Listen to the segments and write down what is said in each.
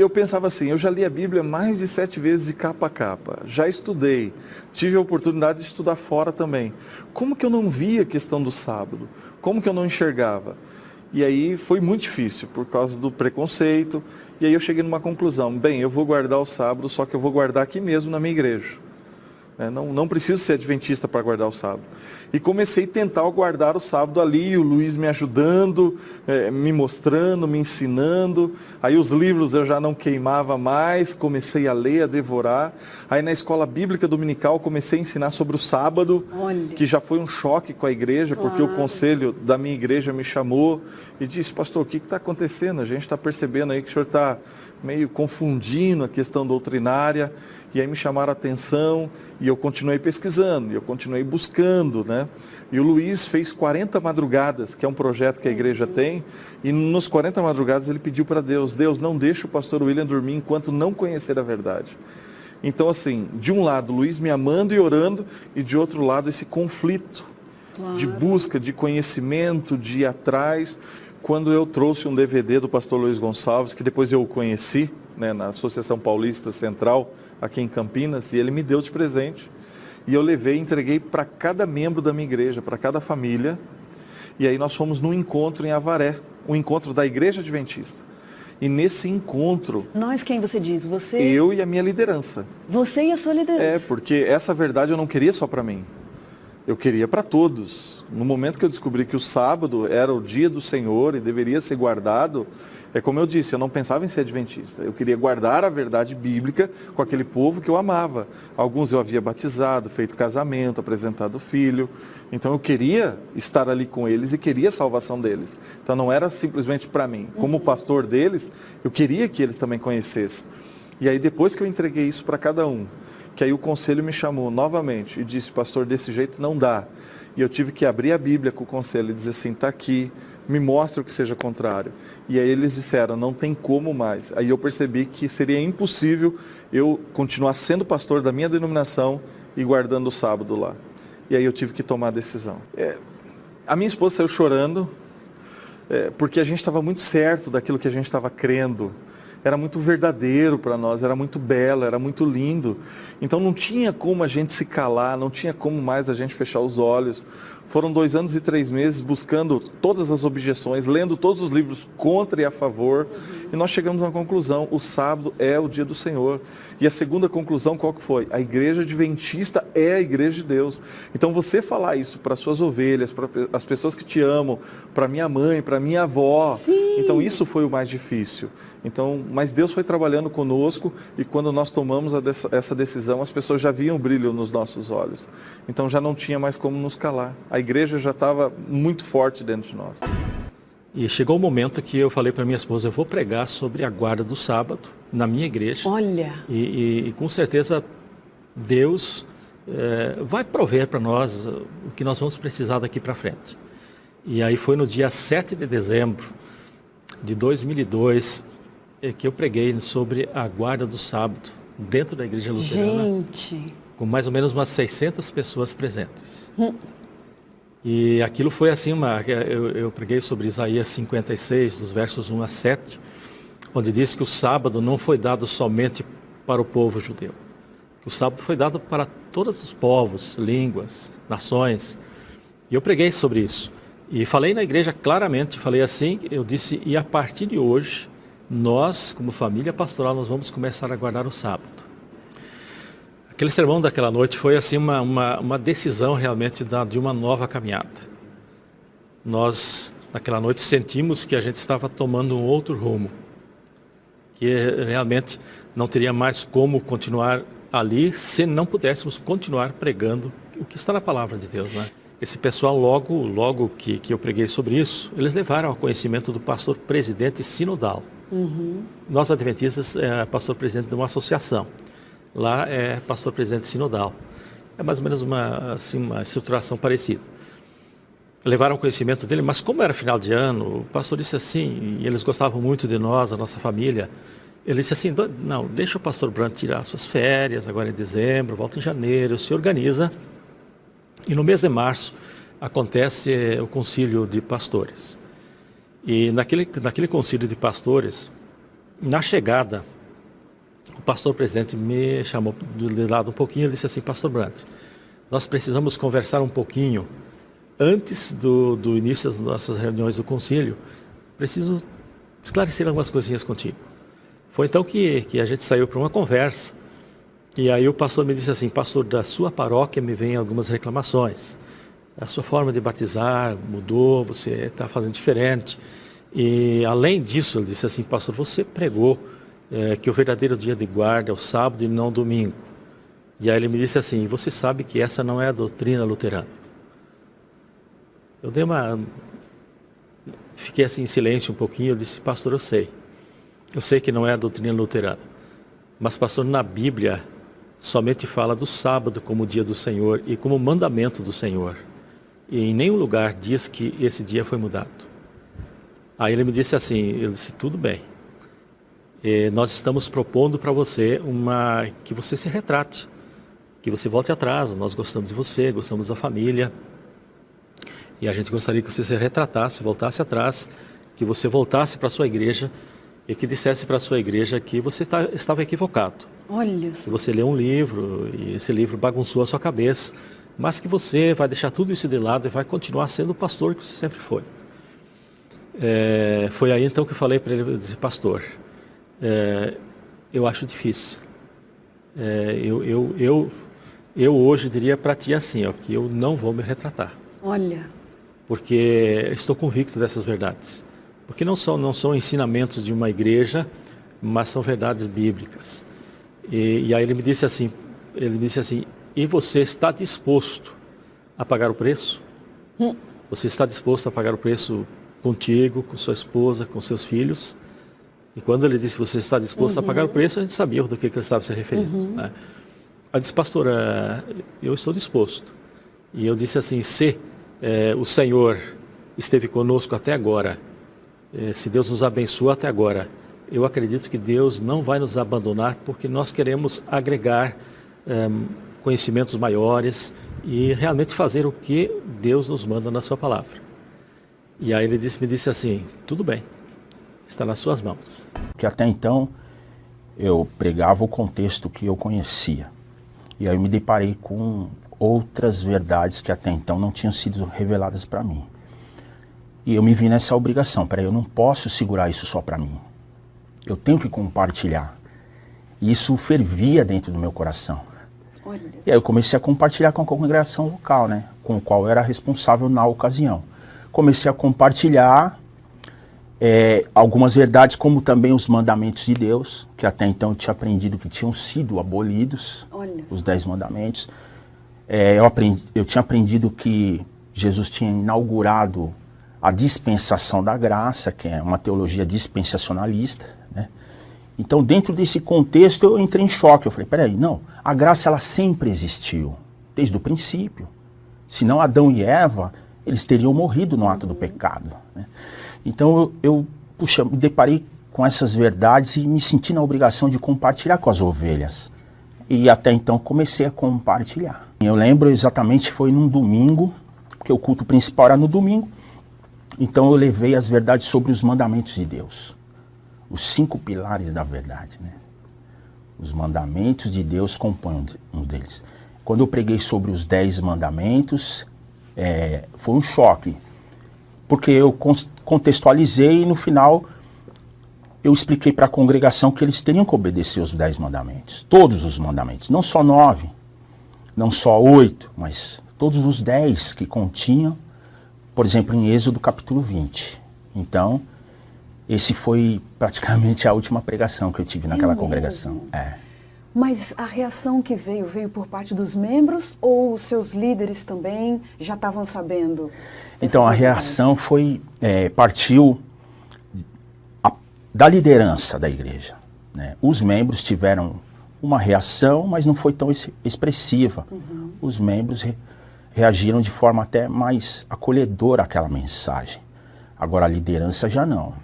eu pensava assim, eu já li a Bíblia mais de 7 vezes de capa a capa, já estudei, tive a oportunidade de estudar fora também. Como que eu não via a questão do sábado? Como que eu não enxergava? E aí foi muito difícil, por causa do preconceito, e aí eu cheguei numa conclusão, bem, eu vou guardar o sábado, só que eu vou guardar aqui mesmo na minha igreja. Não preciso ser adventista para guardar o sábado. E comecei a tentar guardar o sábado ali, o Luiz me ajudando, me mostrando, me ensinando. Aí os livros eu já não queimava mais, comecei a ler, a devorar. Aí na escola bíblica dominical comecei a ensinar sobre o sábado, que já foi um choque com a igreja, porque o conselho da minha igreja me chamou e disse, pastor, o que está acontecendo? A gente está percebendo aí que o senhor está meio confundindo a questão doutrinária. E aí me chamaram a atenção e eu continuei pesquisando, eu continuei buscando, né? E o Luiz fez 40 madrugadas, que é um projeto que a igreja tem, e nos 40 madrugadas ele pediu para Deus, Deus, não deixe o pastor William dormir enquanto não conhecer a verdade. Então assim, de um lado, Luiz me amando e orando, e de outro lado esse conflito de busca, de conhecimento, de ir atrás. Quando eu trouxe um DVD do pastor Luiz Gonçalves, que depois eu o conheci, né, na Associação Paulista Central, aqui em Campinas, e ele me deu de presente. E eu levei e entreguei para cada membro da minha igreja, para cada família. E aí nós fomos num encontro em Avaré, um encontro da Igreja Adventista. E nesse encontro... Nós, quem você diz? Você? Eu e a minha liderança. Você e a sua liderança. Porque essa verdade eu não queria só para mim. Eu queria para todos. No momento que eu descobri que o sábado era o dia do Senhor e deveria ser guardado, é como eu disse, eu não pensava em ser adventista. Eu queria guardar a verdade bíblica com aquele povo que eu amava. Alguns eu havia batizado, feito casamento, apresentado filho. Então eu queria estar ali com eles e queria a salvação deles. Então não era simplesmente para mim. Como pastor deles, eu queria que eles também conhecessem. E aí depois que eu entreguei isso para cada um, que aí o conselho me chamou novamente e disse, pastor, desse jeito não dá. E eu tive que abrir a Bíblia com o conselho e dizer assim, está aqui, me mostra o que seja contrário. E aí eles disseram, não tem como mais. Aí eu percebi que seria impossível eu continuar sendo pastor da minha denominação e guardando o sábado lá. E aí eu tive que tomar a decisão. A minha esposa saiu chorando, porque a gente estava muito certo daquilo que a gente estava crendo. Era muito verdadeiro para nós, era muito belo, era muito lindo. Então não tinha como a gente se calar, não tinha como mais a gente fechar os olhos. Foram 2 anos e 3 meses buscando todas as objeções, lendo todos os livros contra e a favor. E nós chegamos a uma conclusão, o sábado é o dia do Senhor. E a segunda conclusão qual que foi? A igreja adventista é a igreja de Deus. Então você falar isso para suas ovelhas, para as pessoas que te amam, para minha mãe, para minha avó. Sim. Então isso foi o mais difícil. Então, mas Deus foi trabalhando conosco e quando nós tomamos essa decisão, as pessoas já viam o brilho nos nossos olhos. Então já não tinha mais como nos calar. A igreja já estava muito forte dentro de nós. E chegou o momento que eu falei para minha esposa, eu vou pregar sobre a guarda do sábado na minha igreja. Olha! E com certeza Deus vai prover para nós o que nós vamos precisar daqui para frente. E aí foi no dia 7 de dezembro de 2002 que eu preguei sobre a guarda do sábado dentro da igreja luterana. Gente! Com mais ou menos umas 600 pessoas presentes. E aquilo foi assim, eu preguei sobre Isaías 56, dos versos 1 a 7, onde diz que o sábado não foi dado somente para o povo judeu. O sábado foi dado para todos os povos, línguas, nações. E eu preguei sobre isso. E falei na igreja claramente, falei assim, eu disse, e a partir de hoje, nós, como família pastoral, nós vamos começar a guardar o sábado. Aquele sermão daquela noite foi assim uma decisão realmente de uma nova caminhada. Nós, naquela noite, sentimos que a gente estava tomando um outro rumo. Que realmente não teria mais como continuar ali se não pudéssemos continuar pregando o que está na palavra de Deus, né? Esse pessoal, logo que eu preguei sobre isso, eles levaram ao conhecimento do pastor presidente sinodal. Nós, adventistas, pastor presidente de uma associação. Lá é pastor presidente sinodal. É mais ou menos uma estruturação parecida. Levaram o conhecimento dele, mas como era final de ano, o pastor disse assim, e eles gostavam muito de nós, da nossa família, ele disse assim, não, deixa o pastor Brandt tirar suas férias, agora em dezembro, volta em janeiro, se organiza. E no mês de março acontece o concílio de pastores. E naquele concílio de pastores, Na chegada, o pastor presidente me chamou de lado um pouquinho e disse assim: pastor Brandt, nós precisamos conversar um pouquinho antes do início das nossas reuniões do concílio. Preciso esclarecer algumas coisinhas contigo. Foi então que a gente saiu para uma conversa. E aí o pastor me disse assim: pastor, da sua paróquia me vêm algumas reclamações. A sua forma de batizar mudou, você está fazendo diferente. E além disso, ele disse assim: pastor, você pregou que o verdadeiro dia de guarda é o sábado e não o domingo. E aí ele me disse assim: você sabe que essa não é a doutrina luterana. Eu fiquei assim em silêncio um pouquinho. Eu disse: pastor, eu sei que não é a doutrina luterana, mas pastor, na Bíblia somente fala do sábado como dia do Senhor e como mandamento do Senhor, e em nenhum lugar diz que esse dia foi mudado. Aí ele me disse assim, ele disse: tudo bem, nós estamos propondo para você que você se retrate, que você volte atrás. Nós gostamos de você, gostamos da família, e a gente gostaria que você se retratasse, voltasse atrás, que você voltasse para a sua igreja e que dissesse para a sua igreja que você estava equivocado. Olha. Que você leu um livro e esse livro bagunçou a sua cabeça, mas que você vai deixar tudo isso de lado e vai continuar sendo o pastor que você sempre foi. Foi aí então que eu falei para ele, eu disse: pastor, eu acho difícil. Eu hoje diria para ti assim, ó, que eu não vou me retratar. Olha. Porque estou convicto dessas verdades. Porque não são ensinamentos de uma igreja, mas são verdades bíblicas. E aí ele me disse assim, e você está disposto a pagar o preço? Você está disposto a pagar o preço contigo, com sua esposa, com seus filhos? E quando ele disse: você está disposto a pagar o preço, a gente sabia do que ele estava se referindo. Né? Eu disse: pastor, eu estou disposto. E eu disse assim: se o Senhor esteve conosco até agora, se Deus nos abençoou até agora, eu acredito que Deus não vai nos abandonar, porque nós queremos agregar conhecimentos maiores e realmente fazer o que Deus nos manda na sua palavra. E aí ele me disse assim: tudo bem, está nas suas mãos. Porque até então eu pregava o contexto que eu conhecia. E aí eu me deparei com outras verdades que até então não tinham sido reveladas para mim. E eu me vi nessa obrigação: peraí, eu não posso segurar isso só para mim. Eu tenho que compartilhar. E isso fervia dentro do meu coração. Olha. E aí eu comecei a compartilhar com a congregação local, né, com o qual eu era responsável na ocasião. Comecei a compartilhar algumas verdades, como também os mandamentos de Deus, que até então eu tinha aprendido que tinham sido abolidos. Olha. Os 10 mandamentos. Eu tinha aprendido que Jesus tinha inaugurado a dispensação da graça, que é uma teologia dispensacionalista, né? Então, dentro desse contexto, eu entrei em choque. Eu falei: peraí, não, a graça ela sempre existiu, desde o princípio. Senão Adão e Eva, eles teriam morrido no ato do pecado, né? Então, eu me deparei com essas verdades e me senti na obrigação de compartilhar com as ovelhas. E até então comecei a compartilhar. Eu lembro exatamente, foi num domingo, porque o culto principal era no domingo. Então eu levei as verdades sobre os mandamentos de Deus. Os 5 pilares da verdade, né? Os mandamentos de Deus compõem um deles. Quando eu preguei sobre os 10 mandamentos, foi um choque. Porque eu contextualizei e no final eu expliquei para a congregação que eles teriam que obedecer os 10 mandamentos. Todos os mandamentos, não só 9, não só 8, mas todos os 10 que continham, por exemplo, em Êxodo capítulo 20. Então, esse foi praticamente a última pregação que eu tive naquela congregação. Mas a reação que veio por parte dos membros ou os seus líderes também já estavam sabendo? Então, a reação partiu da liderança da igreja, né? Os membros tiveram uma reação, mas não foi tão expressiva. Os membros reagiram de forma até mais acolhedora àquela mensagem. Agora a liderança já não.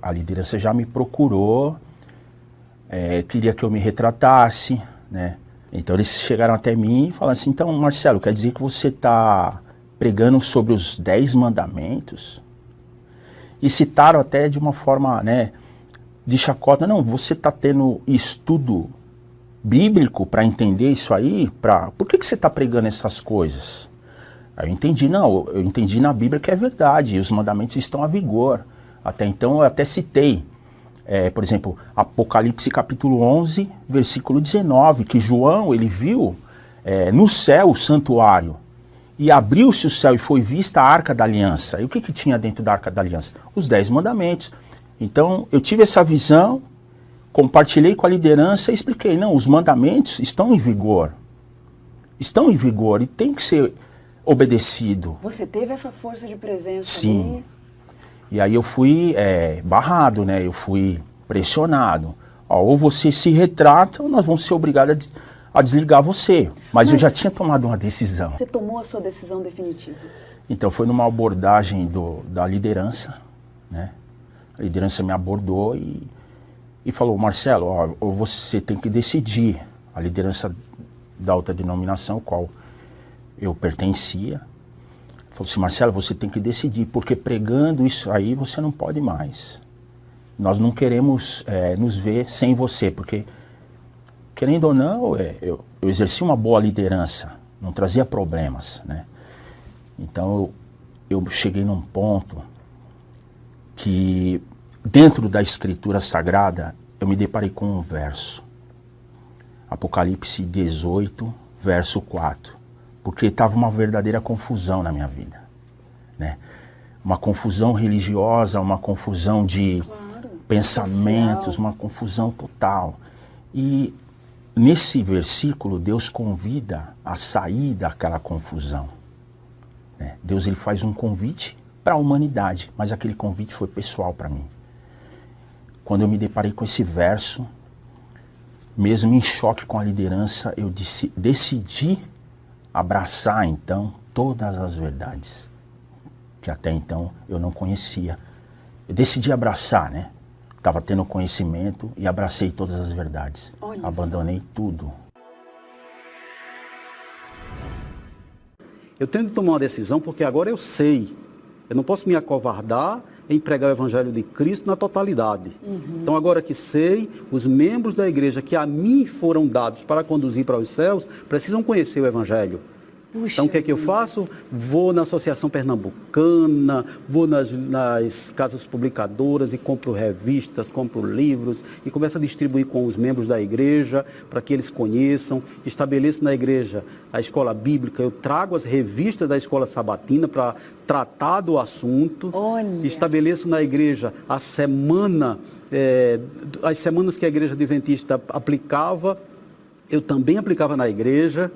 A liderança já me procurou, queria que eu me retratasse, né? Então eles chegaram até mim e falaram assim: então, Marcelo, quer dizer que você está pregando sobre os 10 mandamentos? E citaram até de uma forma, né, de chacota. Não, você está tendo estudo bíblico para entender isso aí? Por que você está pregando essas coisas? Aí eu entendi, não, eu entendi na Bíblia que é verdade, os mandamentos estão a vigor. Até então eu até citei, por exemplo, Apocalipse capítulo 11, versículo 19, que João, ele viu no céu o santuário, e abriu-se o céu e foi vista a Arca da Aliança. E o que tinha dentro da Arca da Aliança? Os 10 mandamentos. Então eu tive essa visão, compartilhei com a liderança e expliquei, não, os mandamentos estão em vigor. Estão em vigor e tem que ser obedecido. Você teve essa força de presença? Sim. Ali? E aí eu fui barrado, né? Eu fui pressionado. Ó, ou você se retrata ou nós vamos ser obrigados a desligar você. Mas eu já tinha tomado uma decisão. Você tomou a sua decisão definitiva? Então foi numa abordagem da liderança, né? A liderança me abordou e falou, Marcelo, ó, ou você tem que decidir. A liderança da alta denominação, ao qual eu pertencia, falou assim, Marcelo, você tem que decidir, porque pregando isso aí você não pode mais. Nós não queremos nos ver sem você, porque, querendo ou não, eu exerci uma boa liderança, não trazia problemas, né? Então eu cheguei num ponto que, dentro da Escritura Sagrada, eu me deparei com um verso. Apocalipse 18, verso 4. Porque estava uma verdadeira confusão na minha vida, né? Uma confusão religiosa, uma confusão de pensamentos, uma confusão total. E nesse versículo, Deus convida a sair daquela confusão, né? Deus, ele faz um convite para a humanidade, mas aquele convite foi pessoal para mim. Quando eu me deparei com esse verso, mesmo em choque com a liderança, eu decidi abraçar, então, todas as verdades que até então eu não conhecia. Eu decidi abraçar, né? Estava tendo conhecimento e abracei todas as verdades. Olha, abandonei tudo. Eu tenho que tomar uma decisão porque agora eu sei. Eu não posso me acovardar em pregar o Evangelho de Cristo na totalidade. Então, agora que sei, os membros da igreja que a mim foram dados para conduzir para os céus, precisam conhecer o Evangelho. Puxa, então, o que é que eu faço? Vou na Associação Pernambucana, vou nas casas publicadoras e compro revistas, compro livros e começo a distribuir com os membros da igreja para que eles conheçam. Estabeleço na igreja a escola bíblica, eu trago as revistas da escola sabatina para tratar do assunto. Olha. Estabeleço na igreja a semana, as semanas que a igreja adventista aplicava, eu também aplicava na igreja.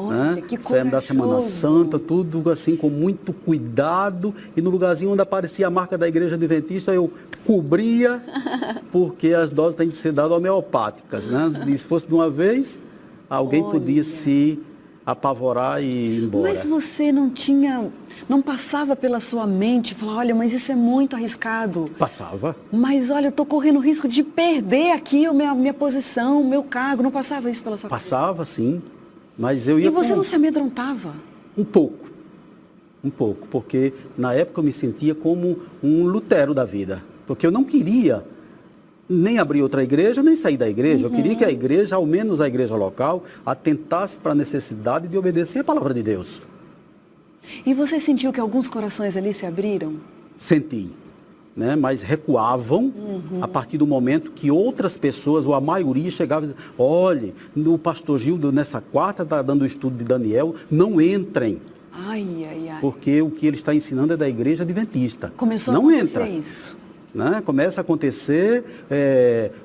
Olha, né? que corajoso. Da Semana Santa, tudo assim com muito cuidado, e no lugarzinho onde aparecia a marca da igreja adventista eu cobria, porque as doses têm de ser dadas homeopáticas, né? Se fosse de uma vez, alguém podia se apavorar e ir embora. Mas você não passava pela sua mente, falar, olha, mas isso é muito arriscado. Passava. Mas olha, eu estou correndo o risco de perder aqui a minha posição, o meu cargo, não passava isso pela sua cabeça? Passava, sim. Mas eu ia e você não se amedrontava? Um pouco, porque na época eu me sentia como um Lutero da vida, porque eu não queria nem abrir outra igreja, nem sair da igreja. Eu queria que a igreja, ao menos a igreja local, atentasse para a necessidade de obedecer a palavra de Deus. E você sentiu que alguns corações ali se abriram? Senti. Né, mas recuavam a partir do momento que outras pessoas, ou a maioria, chegavam e diziam, olhe, o pastor Gildo nessa quarta está dando o estudo de Daniel, não entrem. Ai, ai, ai. Porque o que ele está ensinando é da igreja adventista. Começou não a acontecer entra. isso. Né? Começa a acontecer,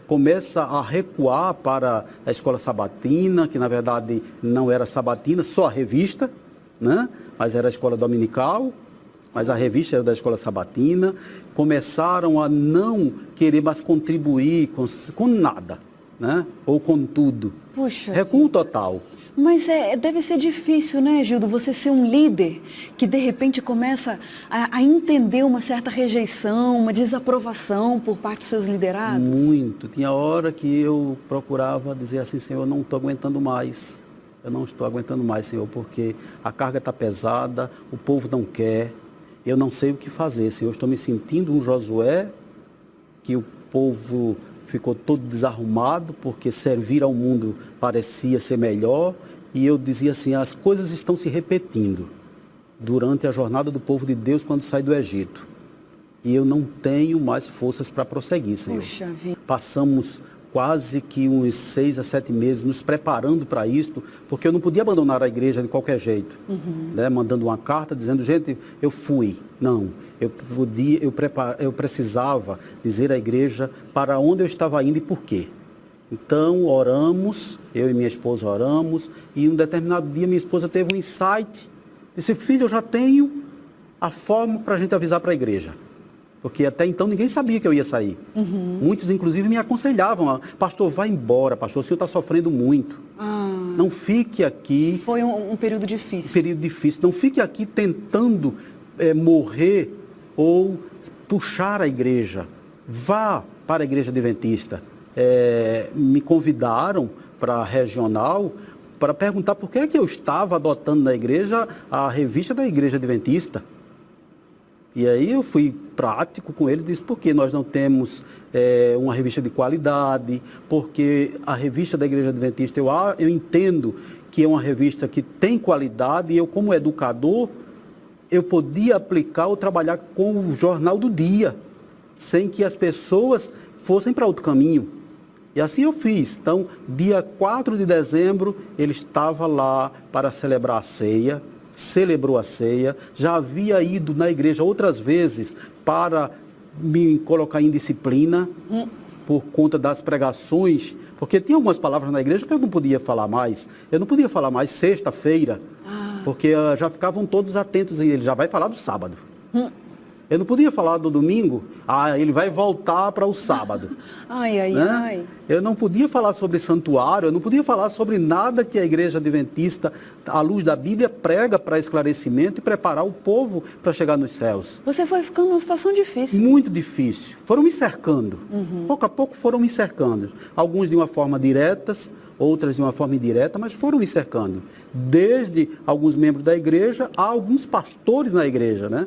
começa a recuar para a escola sabatina, que na verdade não era sabatina, só a revista, né? Mas era a escola dominical. Mas a revista era da escola sabatina, começaram a não querer mais contribuir com nada, né? Ou com tudo. Puxa. Recuo total. Mas deve ser difícil, né, Gildo, você ser um líder que de repente começa a entender uma certa rejeição, uma desaprovação por parte dos seus liderados? Muito. Tinha hora que eu procurava dizer assim, Senhor, eu não estou aguentando mais. Eu não estou aguentando mais, Senhor, porque a carga está pesada, o povo não quer. Eu não sei o que fazer, Senhor. Eu estou me sentindo um Josué que povo ficou todo desarrumado, porque servir ao mundo parecia ser melhor, e eu dizia assim, as coisas estão se repetindo durante a jornada do povo de Deus quando sai do Egito. E eu não tenho mais forças para prosseguir, Senhor. Puxa vida. Passamos quase que uns 6 a 7 meses nos preparando para isto, porque eu não podia abandonar a igreja de qualquer jeito, né? Mandando uma carta dizendo, gente, eu fui. Não, eu precisava dizer à igreja para onde eu estava indo e por quê. Então, oramos, eu e minha esposa oramos, e um determinado dia minha esposa teve um insight, disse, filho, eu já tenho a forma para a gente avisar para a igreja. Porque até então ninguém sabia que eu ia sair. Muitos, inclusive, me aconselhavam, pastor, vai embora, pastor, o senhor está sofrendo muito. Não fique aqui. Foi um período difícil. Um período difícil. Não fique aqui tentando morrer ou puxar a igreja. Vá para a igreja adventista. Me convidaram para a regional para perguntar por que é que eu estava adotando na igreja a revista da igreja adventista. E aí eu fui prático com eles, disse, por que nós não temos uma revista de qualidade, porque a revista da Igreja Adventista, eu entendo que é uma revista que tem qualidade, e eu como educador, eu podia aplicar ou trabalhar com o jornal do dia, sem que as pessoas fossem para outro caminho. E assim eu fiz. Então, dia 4 de dezembro, ele estava lá para celebrar a ceia, celebrou a ceia, já havia ido na igreja outras vezes para me colocar em disciplina por conta das pregações, porque tinha algumas palavras na igreja que eu não podia falar mais. Eu não podia falar mais sexta-feira, porque já ficavam todos atentos e ele já vai falar do sábado. Eu não podia falar do domingo, ele vai voltar para o sábado. Né? Eu não podia falar sobre santuário, eu não podia falar sobre nada que a igreja adventista, à luz da Bíblia, prega para esclarecimento e preparar o povo para chegar nos céus. Você foi ficando numa situação difícil. Muito difícil. Foram me cercando. Pouco a pouco foram me cercando. Alguns de uma forma direta, outras de uma forma indireta, mas foram me cercando. Desde alguns membros da igreja a alguns pastores na igreja, né?